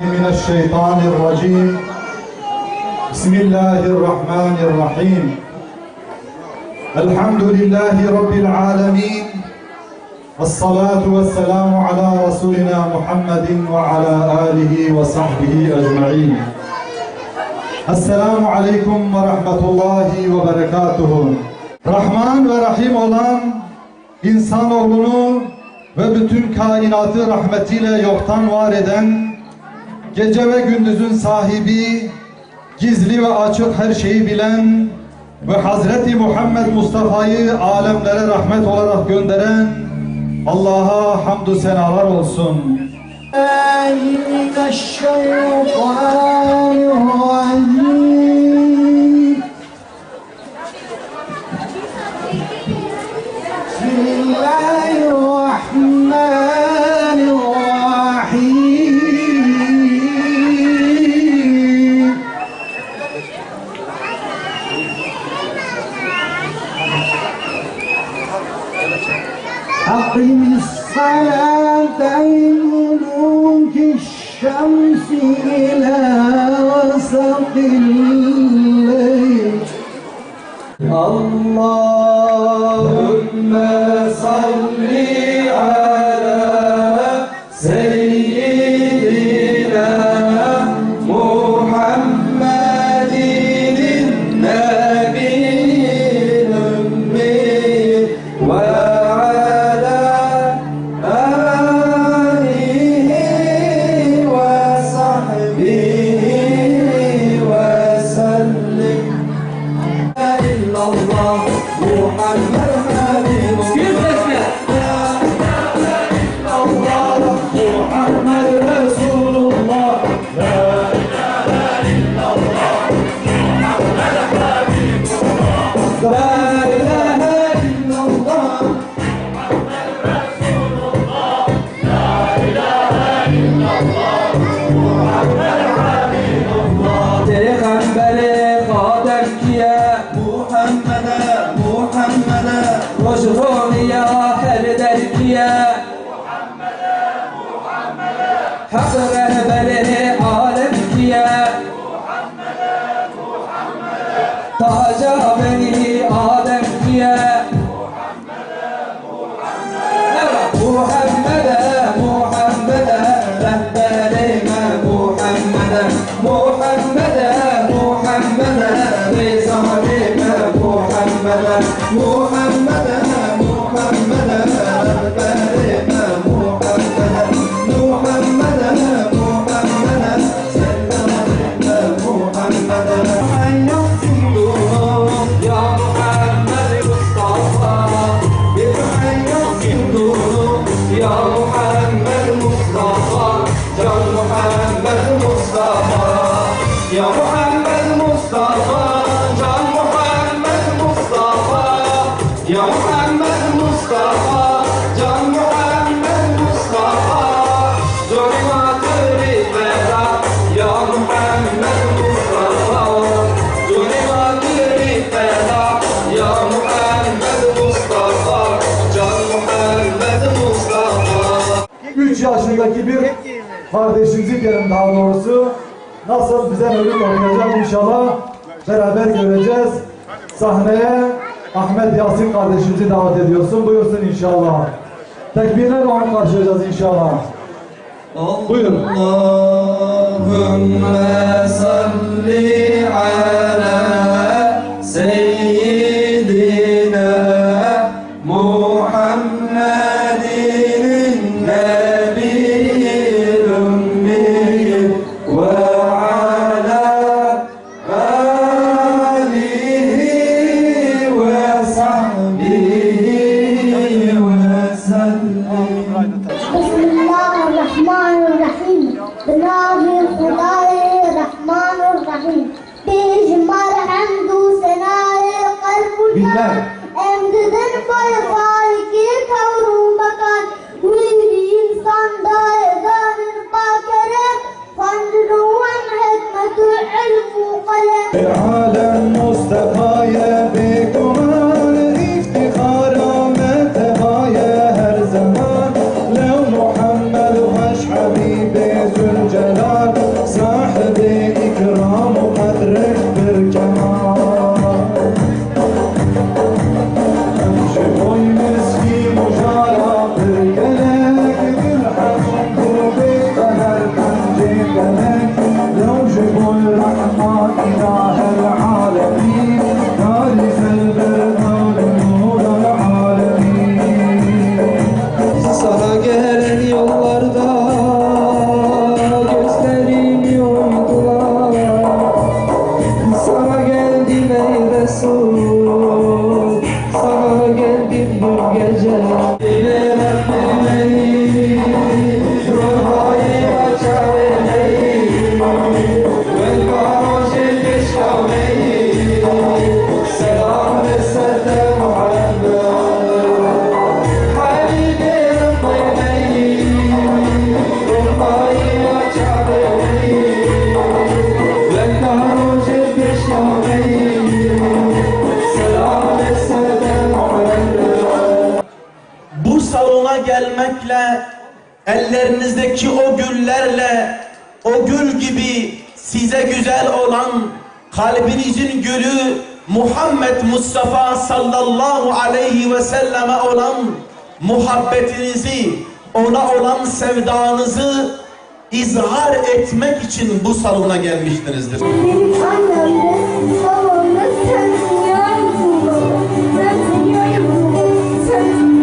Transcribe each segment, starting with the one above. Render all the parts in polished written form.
من الشيطان الرجيم بسم الله الرحمن الرحيم الحمد لله رب العالمين والصلاة والسلام على رسولنا محمد وعلى آله وصحبه أجمعين. Esselamu Aleyküm ve Rahmetullahi ve Berekatuhu. Rahman ve Rahim olan insanoğlunu ve bütün kainatı rahmetiyle yoktan var eden, gece ve gündüzün sahibi, gizli ve açık her şeyi bilen ve Hazreti Muhammed Mustafa'yı alemlere rahmet olarak gönderen Allah'a hamdü senalar olsun. أقم الصلاة لدلوك الشمس إلى غسق الليل. اللهم صل على سيدنا محمد النبي الأمي وعلى آله وصحبه وسلم. إلا الله محمد حبيب الله محمد رسول الله. لا إله إلا الله محمد حبيب الله. لا إله إلا الله محمد رسول الله. لا إله إلا الله محمد حبيب الله. پیغمبر خاتم کیه محمد روشنیا هر در کیه حق رهبر عالم کیه تاج بنی آدم کیه محمد رهبر محمد بزارم محمد يا محمد مصطفى جان محمد مصطفى يا محمد مصطفى جان محمد مصطفى ظلمات الرفاق يا محمد مصطفى ظلمات الرفاق يا محمد مصطفى جان محمد مصطفى. 3 yaşındaki bir kardeşimizi diyelim daha doğrusu. Nasıl bize ölüm okuyacak inşallah beraber göreceğiz. Sahneye Ahmet Yasin kardeşimizi davet ediyorsun. Buyursun inşallah. Tekbirlerle onu karşılayacağız inşallah. Buyurun. Allahümme salli ala seyyidina Muhammedin nebiyyil ümmi ve بنامی خدای رحمان الرحیم بیشمار حمد و ثنای قلب و جان امددن پای خالقی کون و مکان ویری انسان دائدان پاکره فندروان حکمت و علم و قلم عالم مصطفی بگمان افتخار آمد های هر زمان لو محمد وش حبیب ذوالجلال ellerinizdeki o güllerle, o gül gibi size güzel olan kalbinizin gülü Muhammed Mustafa sallallahu aleyhi ve selleme olan muhabbetinizi, ona olan sevdanızı izhar etmek için bu salona gelmişsinizdir. Benim annem de babam da sen dünya musun baba? Ben dünya musun? Sen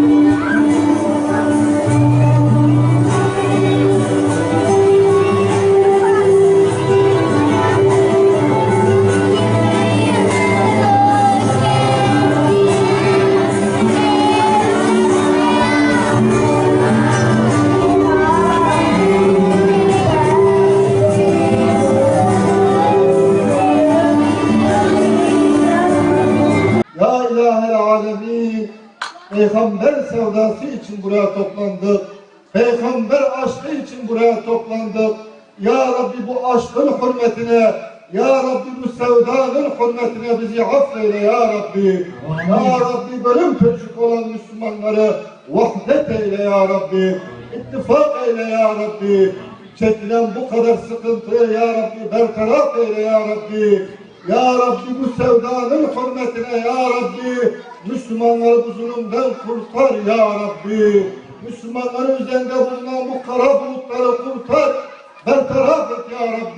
Ya İlahel Alemin, Peygamber sevdası için buraya toplandık. Peygamber aşkı için buraya toplandık. Ya Rabbi bu aşkın hürmetine, Ya Rabbi bu sevdanın hürmetine bizi affeyle Ya Rabbi. Ya Rabbi bölüm pörçük olan Müslümanları vahdet eyle Ya Rabbi. İttifak eyle Ya Rabbi. Çekilen bu kadar sıkıntıyı Ya Rabbi bertaraf eyle Ya Rabbi. Ya Rabbi bu sevdanın hürmetine Ya Rabbi Müslümanları bu zulümden kurtar Ya Rabbi. Müslümanların üzerinde bulunan bu kara bulutları kurtar, bertaraf et Ya Rabbi.